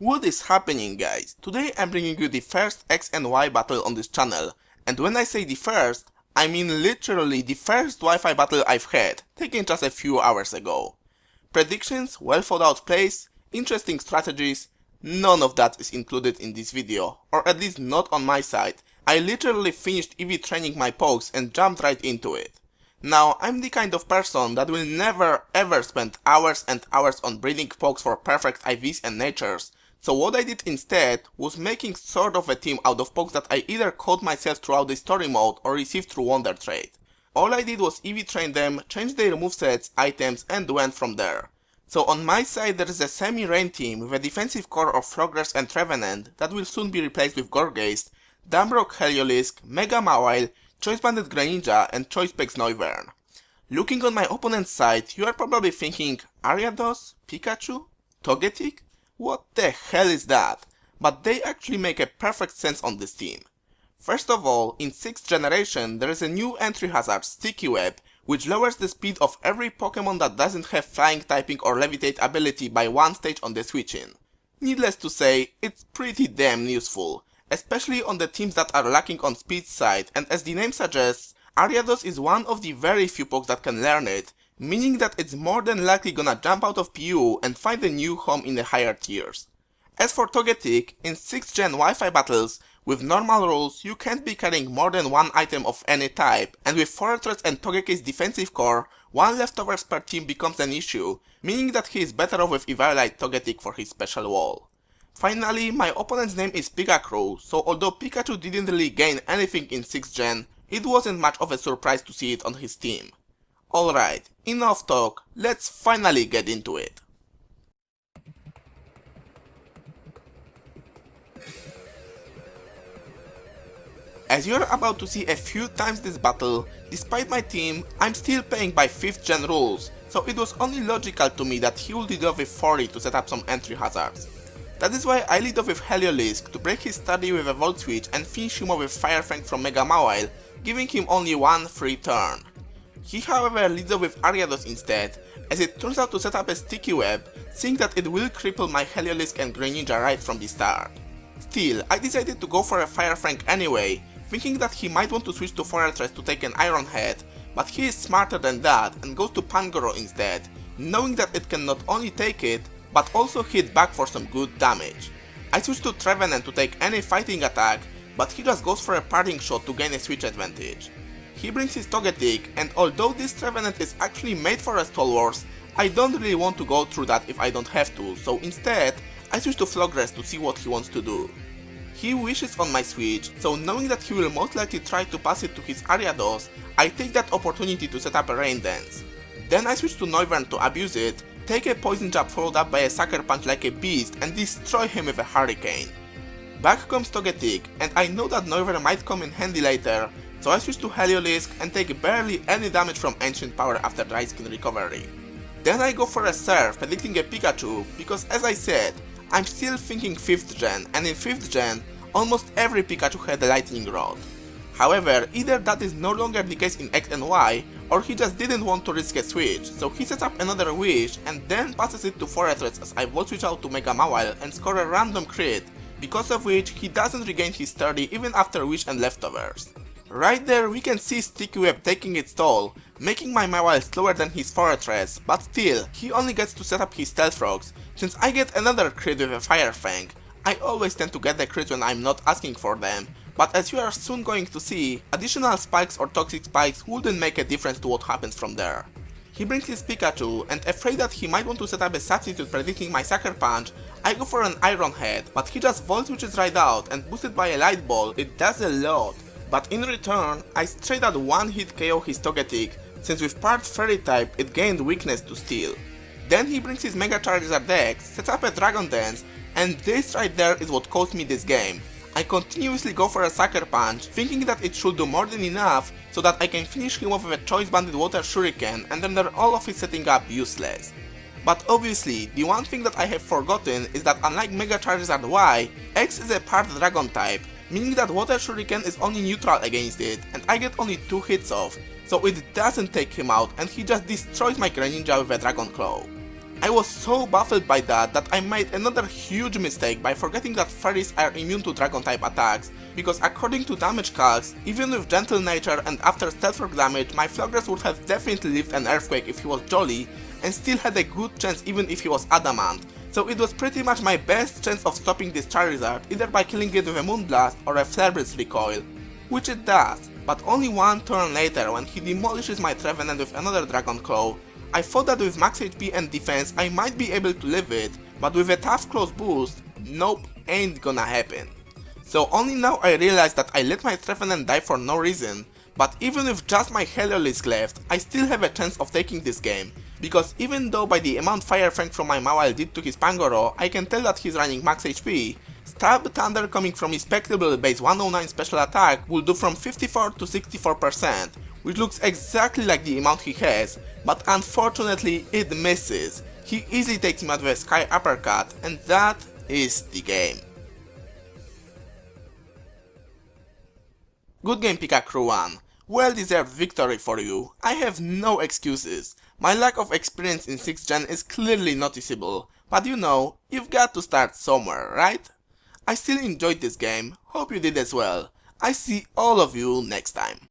What is happening, guys? Today I'm bringing you the first X and Y battle on this channel, and when I say the first, I mean literally the first Wi-Fi battle I've had, taken just a few hours ago. Predictions, well thought out plays, interesting strategies, none of that is included in this video, or at least not on my side. I literally finished EV training my pokes and jumped right into it. Now, I'm the kind of person that will never ever spend hours and hours on breeding pokes for perfect IVs and natures, so what I did instead was making sort of a team out of pokes that I either caught myself throughout the story mode or received through Wonder Trade. All I did was EV train them, change their movesets, items and went from there. So on my side there is a semi-rain team with a defensive core of Frogress and Trevenant that will soon be replaced with Gorgeist, Damrock Heliolisk, Mega Mawile, Choice Bandit Greninja and Choice Specs Noivern. Looking on my opponent's side, you are probably thinking, Ariados? Pikachu? Togetic? What the hell is that? But they actually make a perfect sense on this team. First of all, in 6th generation there is a new entry hazard, Sticky Web, which lowers the speed of every Pokemon that doesn't have Flying typing or Levitate ability by one stage on the switch-in. Needless to say, it's pretty damn useful, especially on the teams that are lacking on speed side, and as the name suggests, Ariados is one of the very few pokes that can learn it, meaning that it's more than likely gonna jump out of PU and find a new home in the higher tiers. As for Togetic, in 6th gen Wi-Fi battles, with normal rules you can't be carrying more than one item of any type, and with Fortress and Togekai's defensive core, one leftovers per team becomes an issue, meaning that he is better off with Eviolite Togetic for his special wall. Finally, my opponent's name is Pikacrew, so although Pikachu didn't really gain anything in 6th gen, it wasn't much of a surprise to see it on his team. Alright, enough talk, let's finally get into it. As you're about to see a few times this battle, despite my team, I'm still playing by 5th gen rules, so it was only logical to me that he would lead off with 40 to set up some entry hazards. That is why I lead off with Heliolisk to break his study with a Volt Switch and finish him off with Fire Fang from Mega Mawile, giving him only one free turn. He however leads off with Ariados instead, as it turns out to set up a Sticky Web, seeing that it will cripple my Heliolisk and Greninja right from the start. Still, I decided to go for a Fire Fang anyway, thinking that he might want to switch to Fortress to take an Iron Head, but he is smarter than that and goes to Pangoro instead, knowing that it can not only take it, but also hit back for some good damage. I switch to Trevenant to take any fighting attack, but he just goes for a parting shot to gain a switch advantage. He brings his Togetic, and although this Trevenant is actually made for a Stalwarts, I don't really want to go through that if I don't have to, so instead I switch to Frogress to see what he wants to do. He wishes on my switch, so knowing that he will most likely try to pass it to his Ariados, I take that opportunity to set up a Rain Dance. Then I switch to Noivern to abuse it, take a Poison Jab followed up by a Sucker Punch like a beast and destroy him with a Hurricane. Back comes Togetic, and I know that Noivern might come in handy later, so I switch to Heliolisk and take barely any damage from Ancient Power after Dry Skin recovery. Then I go for a Surf, predicting a Pikachu, because as I said, I'm still thinking 5th gen, and in 5th gen, almost every Pikachu had a Lightning Rod. However, either that is no longer the case in X and Y, or he just didn't want to risk a switch, so he sets up another Wish and then passes it to Fortress as I Volt Switch out to Mega Mawile and score a random crit, because of which he doesn't regain his sturdy even after Wish and leftovers. Right there we can see Sticky Web taking its toll, making my Mawile slower than his Fortress, but still, he only gets to set up his Stealth Rocks, since I get another crit with a Fire Fang. I always tend to get the crits when I'm not asking for them, but as you are soon going to see, additional spikes or toxic spikes wouldn't make a difference to what happens from there. He brings his Pikachu, and afraid that he might want to set up a substitute predicting my Sucker Punch, I go for an Iron Head, but he just Volt Switches right out, and boosted by a Light Ball, it does a lot. But in return, I straight out one-hit KO his Togetic, since with part Fairy type it gained weakness to Steel. Then he brings his Mega Charizard Dex, sets up a Dragon Dance, and this right there is what cost me this game. I continuously go for a Sucker Punch, thinking that it should do more than enough so that I can finish him off with a Choice Bandit Water Shuriken and render all of his setting up useless. But obviously, the one thing that I have forgotten is that unlike Mega Charizard Y, X is a part Dragon type, meaning that Water Shuriken is only neutral against it, and I get only 2 hits off, so it doesn't take him out and he just destroys my Greninja with a Dragon Claw. I was so baffled by that I made another huge mistake by forgetting that fairies are immune to dragon type attacks, because according to damage calcs, even with gentle nature and after stealth rock damage, my Flogras would have definitely lived an earthquake if he was jolly, and still had a good chance even if he was adamant. So it was pretty much my best chance of stopping this Charizard, either by killing it with a Moonblast or a Flare Blitz recoil, which it does, but only one turn later when he demolishes my Trevenant with another Dragon Claw. I thought that with max HP and defense I might be able to live it, but with a tough close boost, nope, ain't gonna happen. So only now I realize that I let my Trevenant die for no reason, but even with just my Heliolisk left, I still have a chance of taking this game, because even though by the amount Fire Fang from my Mawile did to his Pangoro, I can tell that he's running max HP, Stab Thunder coming from his Spectable base 109 special attack will do from 54 to 64%, which looks exactly like the amount he has, but unfortunately it misses. He easily takes him out with a Sky Uppercut, and that is the game. Good game, Pikacrew1. Well deserved victory for you. I have no excuses. My lack of experience in 6th gen is clearly noticeable, but you know, you've got to start somewhere, right? I still enjoyed this game, hope you did as well. I see all of you next time.